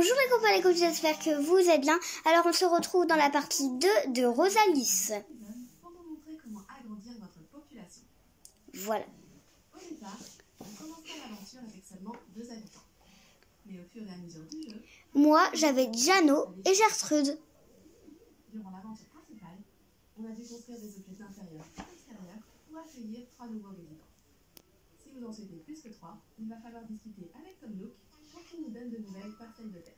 Bonjour les copains et les copines, j'espère que vous êtes bien. Alors on se retrouve dans la partie 2 de Rosalis. Pour vous montrer comment agrandir votre population. Voilà. Au départ, on commencera l'aventure avec seulement 2 habitants. Mais au fur et à mesure du jeu, Moi j'avais Giano et Gertrude. durant l'aventure principale, on a dû construire des objets d'intérieur et d'extérieur pour accueillir 3 nouveaux résidents. Si vous en souhaitez plus que 3, il va falloir discuter avec Tom Nook pour qu'il nous donne de nouvelles parcelles de terre.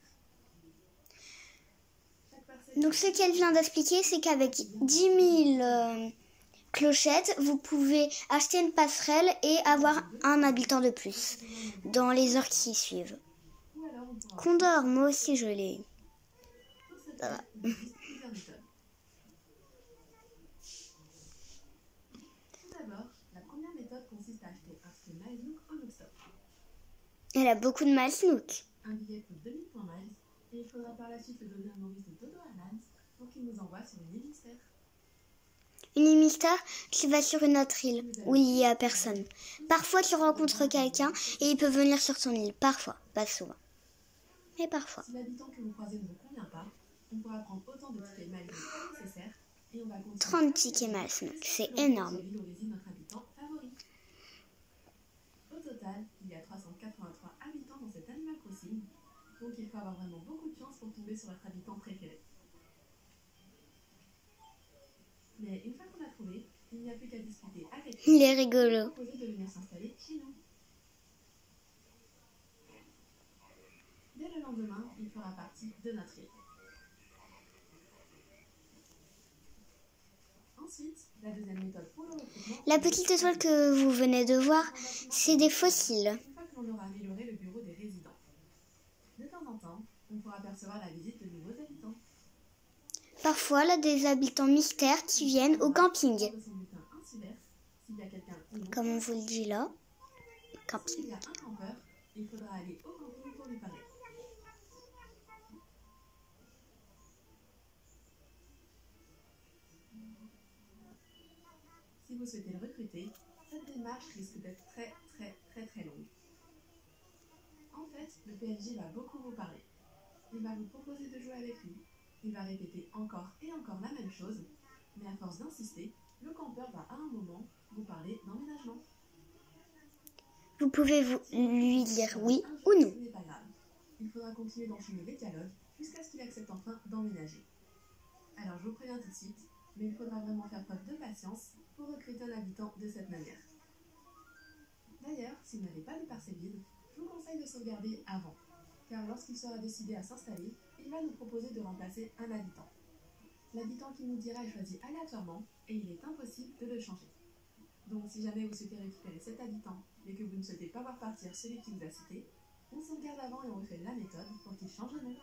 Donc ce qu'elle vient d'expliquer, c'est qu'avec 10 000 clochettes, vous pouvez acheter une passerelle et avoir un habitant de plus dans les heures qui suivent. Condor, moi aussi je l'ai. Ça va. Tout d'abord, la première méthode consiste à acheter un ticket Miles Nook au Nookstop. Elle a beaucoup de Miles. Un billet coûte 2000 points Miles et il faudra par la suite le donner à Maurice de Todo Islands pour qu'il nous envoie sur une île mystère. Une île mystère qui va sur une autre île où il n'y a personne. Parfois tu rencontres quelqu'un et il peut venir sur ton île. Parfois, pas souvent. Mais parfois. Si l'habitant que vous croisez ne vous convient pas, on pourra prendre autant de tickets Miles Nook que nécessaire et on va continuer 30 tickets Miles, c'est énorme. l'île où réside notre habitant favori. Au total, il y a 383 habitants dans cet Animal Crossing, donc il faut avoir vraiment beaucoup de chance pour tomber sur votre habitant préféré. Mais une fois qu'on a trouvé, il n'y a plus qu'à discuter avec Il est rigolo. proposer de venir s'installer chez nous. Dès le lendemain, il fera partie de notre île. Ensuite, la deuxième méthode pour le recrutement... La petite étoile que vous venez de voir, c'est des fossiles. Une fois que l'on aura amélioré le bureau des résidents. De temps en temps, on pourra apercevoir la visite de nouveaux habitants. Parfois, là, des habitants mystères qui viennent au camping. De son butin insulaire, s'il y a quelqu'un ou non, Comme on vous le dit là. s'il Camping. y a un campeur, il faudra aller au camping pour lui parler. Si vous souhaitez le recruter, cette démarche risque d'être très longue. En fait, le PNJ va beaucoup vous parler. Il va vous proposer de jouer avec lui. Il va répéter encore et encore la même chose, mais à force d'insister, le campeur va à un moment vous parler d'emménagement. Vous pouvez lui dire oui ou non. Ce n'est pas grave. Il faudra continuer d'enchaîner les dialogues jusqu'à ce qu'il accepte enfin d'emménager. Alors je vous préviens tout de suite, mais il faudra vraiment faire preuve de patience pour recruter un habitant de cette manière. D'ailleurs, si vous n'avez pas de parcelle vide, je vous conseille de sauvegarder avant, car lorsqu'il sera décidé à s'installer, il va nous proposer de remplacer un habitant. L'habitant qui nous dira est choisi aléatoirement et il est impossible de le changer. Donc si jamais vous souhaitez récupérer cet habitant mais que vous ne souhaitez pas voir partir celui qui vous a cité, on sauvegarde avant et on refait la méthode pour qu'il change de nom.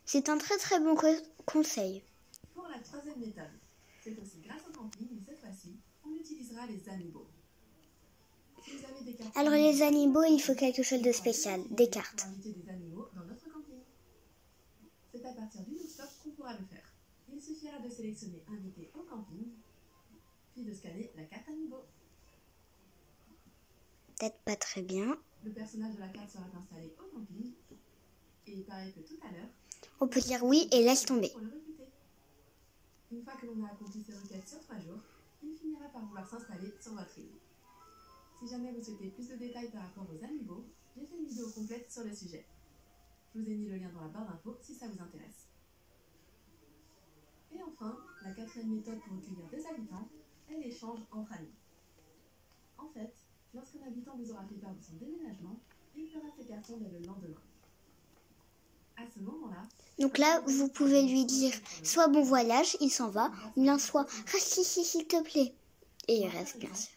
C'est un très bon conseil. Pour la troisième méthode, c'est aussi grâce au camping, mais cette fois-ci, on utilisera les amiibo. Si vous avez des cartes... Alors les animaux, il faut quelque chose de spécial, des cartes. Pour inviter des animaux dans notre camping. C'est à partir du Nookstop qu'on pourra le faire. Il suffira de sélectionner invité au camping, puis de scanner la carte amiibo. Peut-être pas très bien. Le personnage de la carte sera installé au camping, et pareil que tout à l'heure, On peut dire oui et laisse tomber. pour le recruter. Une fois que l'on a accompli ces requêtes sur 3 jours, il finira par vouloir s'installer sur votre île. Si jamais vous souhaitez plus de détails par rapport aux amiibo, j'ai fait une vidéo complète sur le sujet. Je vous ai mis le lien dans la barre d'infos si ça vous intéresse. Et enfin, la quatrième méthode pour recueillir des habitants est l'échange entre amis. En fait, lorsqu'un habitant vous aura fait part de son déménagement, il fera ses cartons dès le lendemain. À ce moment-là, Donc là, vous pouvez lui dire soit bon voyage, il s'en va, ou bien soit reste ici s'il te plaît. Et il reste bien sûr.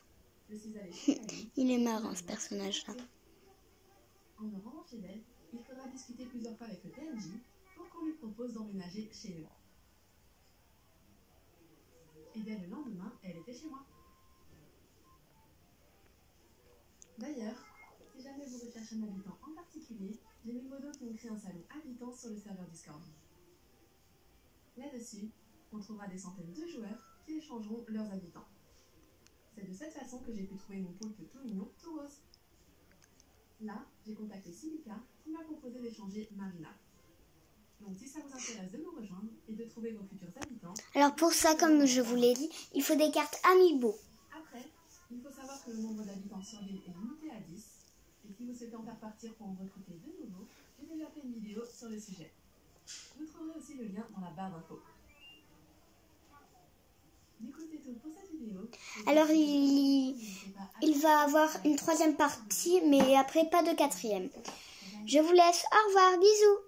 je suis allée chez elle. Il est marrant ce personnage-là. En me rendant chez elle, il faudra discuter plusieurs fois avec le PNJ pour qu'on lui propose d'emménager chez nous. Et dès le lendemain, elle était chez moi. D'ailleurs, si jamais vous recherchez un habitant en particulier, j'ai mes modos qui ont créé un salon habitant sur le serveur Discord. Là-dessus, on trouvera des centaines de joueurs qui échangeront leurs habitants. C'est de cette façon que j'ai pu trouver mon poulpe tout mignon, tout rose. Là, j'ai contacté Silica qui m'a proposé d'échanger Marina. Donc si ça vous intéresse de nous rejoindre et de trouver vos futurs habitants... Alors pour ça, comme je vous l'ai dit, il faut des cartes Amiibo. Après, il faut savoir que le nombre d'habitants sur l'île est limité à 10. Et si vous souhaitez en faire partir pour en recruter de nouveaux, j'ai déjà fait une vidéo sur le sujet. Vous trouverez aussi le lien dans la barre d'infos. Du coup, c'est tout pour cette vidéo. Alors il va avoir une 3e partie, mais après pas de 4e. Je vous laisse. Au revoir, bisous.